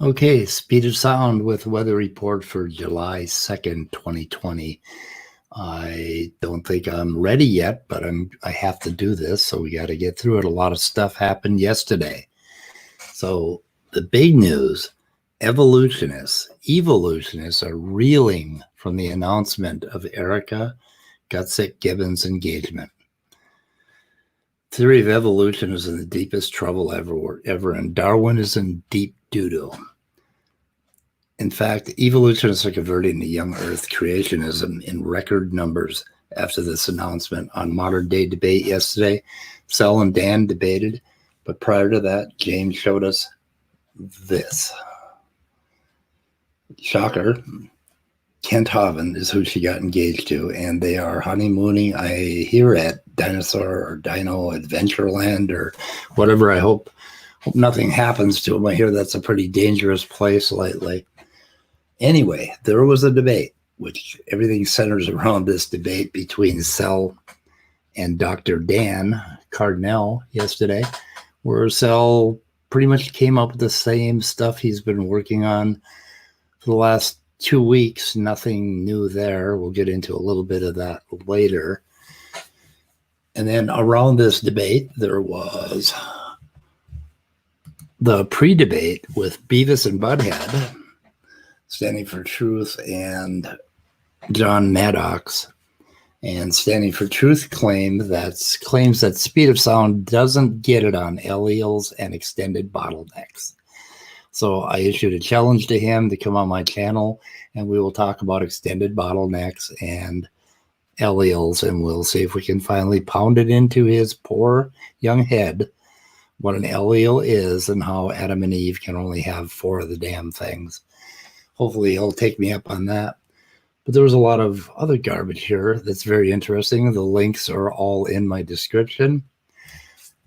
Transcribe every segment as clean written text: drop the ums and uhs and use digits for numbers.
Okay, speed of sound with weather report for July 2nd, 2020. I don't think I'm ready yet, but I have to do this, so we got to get through it. A lot of stuff happened yesterday. So the big news, evolutionists are reeling from the announcement of Erica Gutsick Gibbons' engagement. Theory of evolution is in the deepest trouble ever, and Darwin is in deep doo-doo. In fact, evolutionists are converting to young Earth creationism in record numbers after this announcement. On Modern Day Debate yesterday, Sal and Dan debated, but prior to that, James showed us this. Shocker. Kent Hovind is who she got engaged to, and they are honeymooning, I hear, at Dinosaur or Dino Adventureland or whatever. I hope nothing happens to them. I hear that's a pretty dangerous place lately. Anyway, there was a debate, which everything centers around this debate between Sal and Dr. Dan Cardinal yesterday, where Sal pretty much came up with the same stuff he's been working on for the last 2 weeks. Nothing new there. We'll get into a little bit of that later. And then around this debate, there was the pre-debate with Beevis and Butthead, Standing for Truth, and John Maddox. And Standing for Truth claims that speed of sound doesn't get it on alleles and extended bottlenecks. So I issued a challenge to him to come on my channel, and we will talk about extended bottlenecks and alleles, and we'll see if we can finally pound it into his poor young head what an allele is and how Adam and Eve can only have 4 of the damn things. Hopefully he'll take me up on that. But there was a lot of other garbage here that's very interesting. The links are all in my description.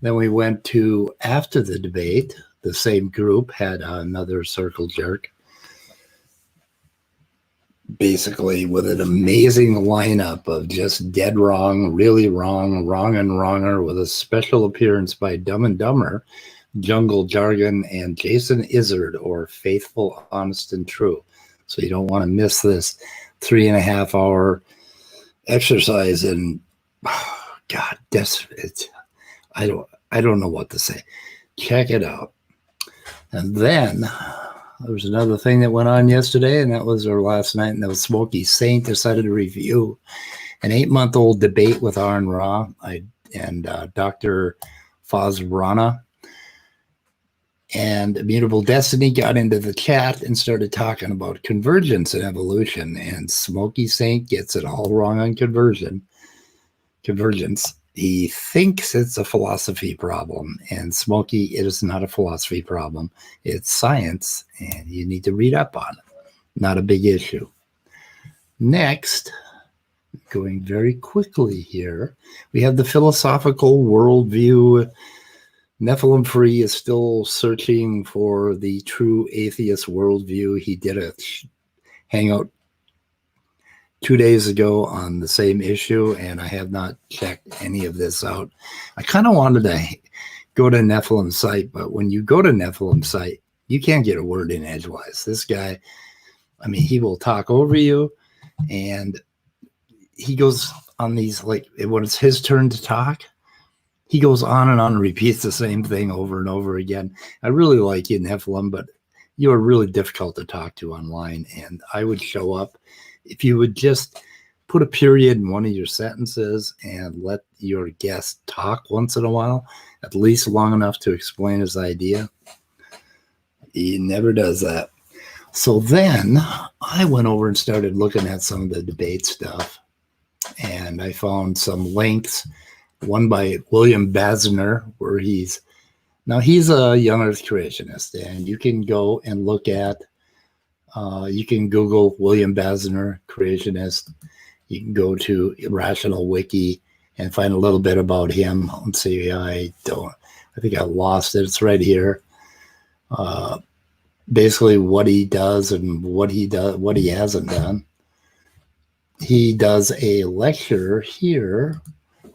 Then we went to, after the debate, the same group had another circle jerk, basically with an amazing lineup of just dead wrong, really wrong, wrong and wronger, with a special appearance by Dumb and Dumber, Jungle Jargon, and Jason Izzard, or Faithful, Honest, and True. So you don't want to miss this 3.5 hour exercise in, God, I don't know what to say. Check it out. And then there was another thing that went on yesterday, and that was, or last night, and that was Smokey Saint decided to review an 8-month-old debate with Aaron Ra and Dr. Fazrana. And Immutable Destiny got into the chat and started talking about convergence and evolution, and Smokey Saint gets it all wrong on convergence. He thinks it's a philosophy problem, and Smokey, it is not a philosophy problem. It's science, and you need to read up on it. Not a big issue. Next, going very quickly here, we have the philosophical worldview. Nephilim Free is still searching for the true atheist worldview. He did a hangout 2 days ago on the same issue, and I have not checked any of this out. I kind of wanted to go to Nephilim site, but when you go to Nephilim site, you can't get a word in edgewise. This guy, I mean, he will talk over you, and he goes on these, like, when it's his turn to talk, he goes on and repeats the same thing over and over again. I really like you, Nephilim, but you are really difficult to talk to online, and I would show up if you would just put a period in one of your sentences and let your guest talk once in a while, at least long enough to explain his idea. He never does that. So then I went over and started looking at some of the debate stuff, and I found some links, one by William Basner, where he's a young earth creationist, and you can go and look at you can Google William Basner, creationist. You can go to Irrational Wiki and find a little bit about him. Let's see, I think I lost it. It's right here. Basically what he does and what he hasn't done. He does a lecture here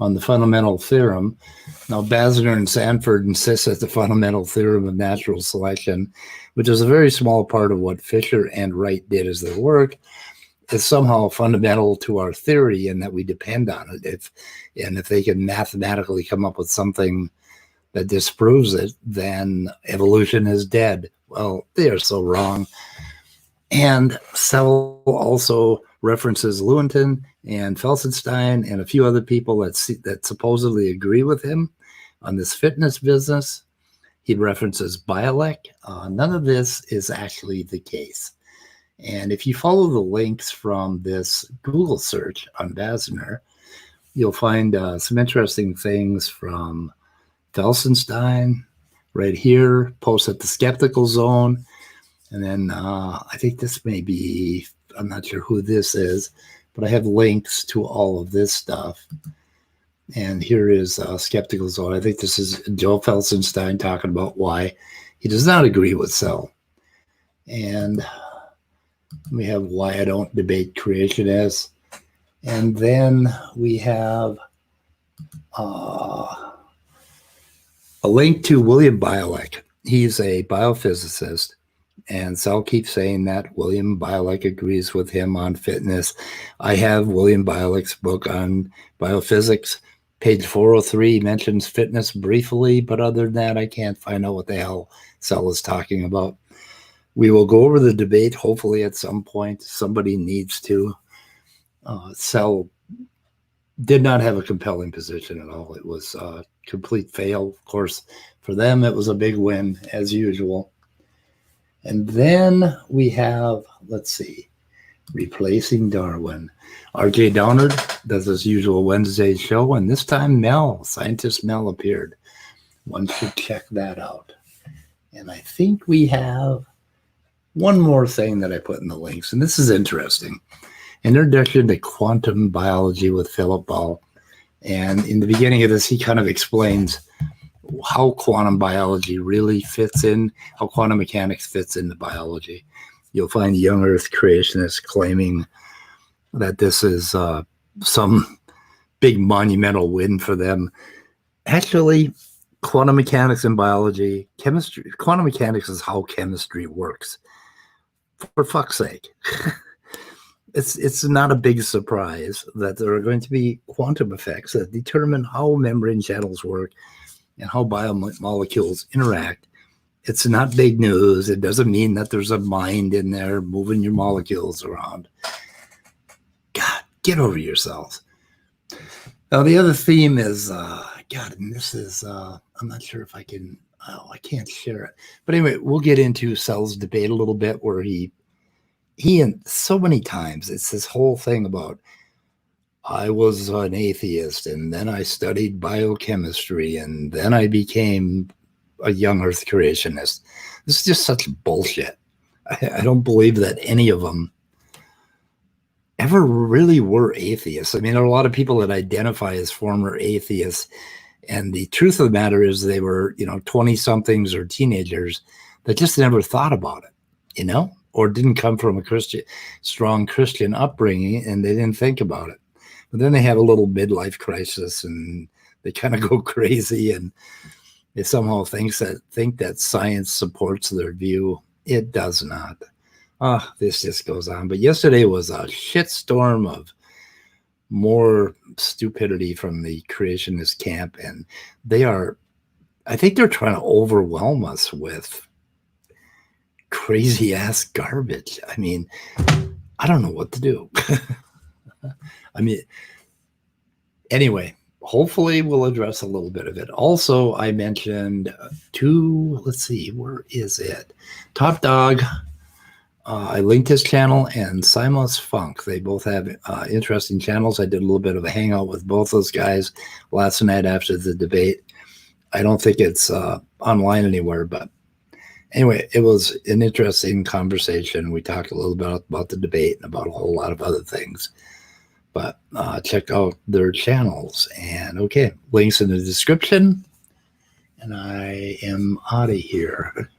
on the fundamental theorem. Now, Basner and Sanford insist that the fundamental theorem of natural selection, which is a very small part of what Fisher and Wright did as their work, is somehow fundamental to our theory and that we depend on it. If they can mathematically come up with something that disproves it, then evolution is dead. Well, they are so wrong. And Sal also references Lewontin and Felsenstein and a few other people that supposedly agree with him on this fitness business. He references Bialek. None of this is actually the case. And if you follow the links from this Google search on Basner, you'll find some interesting things from Felsenstein right here, post at the skeptical zone. And then I think this may be, I'm not sure who this is, but I have links to all of this stuff. And here is Skeptical Zone. I think this is Joe Felsenstein talking about why he does not agree with Sal. And we have why I don't debate creationists. And then we have a link to William Bialek. He's a biophysicist. And Sal keeps saying that William Bialek agrees with him on fitness. I have William Bialek's book on biophysics. Page 403 mentions fitness briefly, but other than that, I can't find out what the hell Sal is talking about. We will go over the debate, hopefully at some point. Somebody needs to. Sal did not have a compelling position at all. It was a complete fail. Of course, for them, it was a big win, as usual. And then we have, let's see, Replacing Darwin. R.J. Downard does his usual Wednesday show, and this time Mel, Scientist Mel, appeared. One should check that out. And I think we have one more thing that I put in the links, and this is interesting. Introduction to Quantum Biology with Philip Ball. And in the beginning of this, he kind of explains how quantum biology really fits in, how quantum mechanics fits into biology. You'll find young Earth creationists claiming that this is some big monumental win for them. Actually, quantum mechanics and biology, chemistry, quantum mechanics is how chemistry works. For fuck's sake. It's not a big surprise that there are going to be quantum effects that determine how membrane channels work and how biomolecules interact. It's not big news. It doesn't mean that there's a mind in there moving your molecules around. God, get over yourselves. Now, the other theme is, God, and this is, I'm not sure if I can, I can't share it. But anyway, we'll get into Sal's debate a little bit where he and so many times, it's this whole thing about, I was an atheist, and then I studied biochemistry, and then I became a young Earth creationist. This is just such bullshit. I don't believe that any of them ever really were atheists. I mean, there are a lot of people that identify as former atheists, and the truth of the matter is they were, 20-somethings or teenagers that just never thought about it, or didn't come from a strong Christian upbringing, and they didn't think about it. But then they have a little midlife crisis, and they kind of go crazy, and they somehow think that science supports their view. It does not. This just goes on. But yesterday was a shitstorm of more stupidity from the creationist camp, and I think they're trying to overwhelm us with crazy ass garbage. I mean, I don't know what to do. Anyway, hopefully we'll address a little bit of it. Also, I mentioned let's see, where is it? TopDawg. I linked his channel, and SIMOS Funk. They both have interesting channels. I did a little bit of a hangout with both those guys last night after the debate. I don't think it's online anywhere, but anyway, it was an interesting conversation. We talked a little bit about the debate and about a whole lot of other things. But check out their channels. And okay, links in the description. And I am out of here.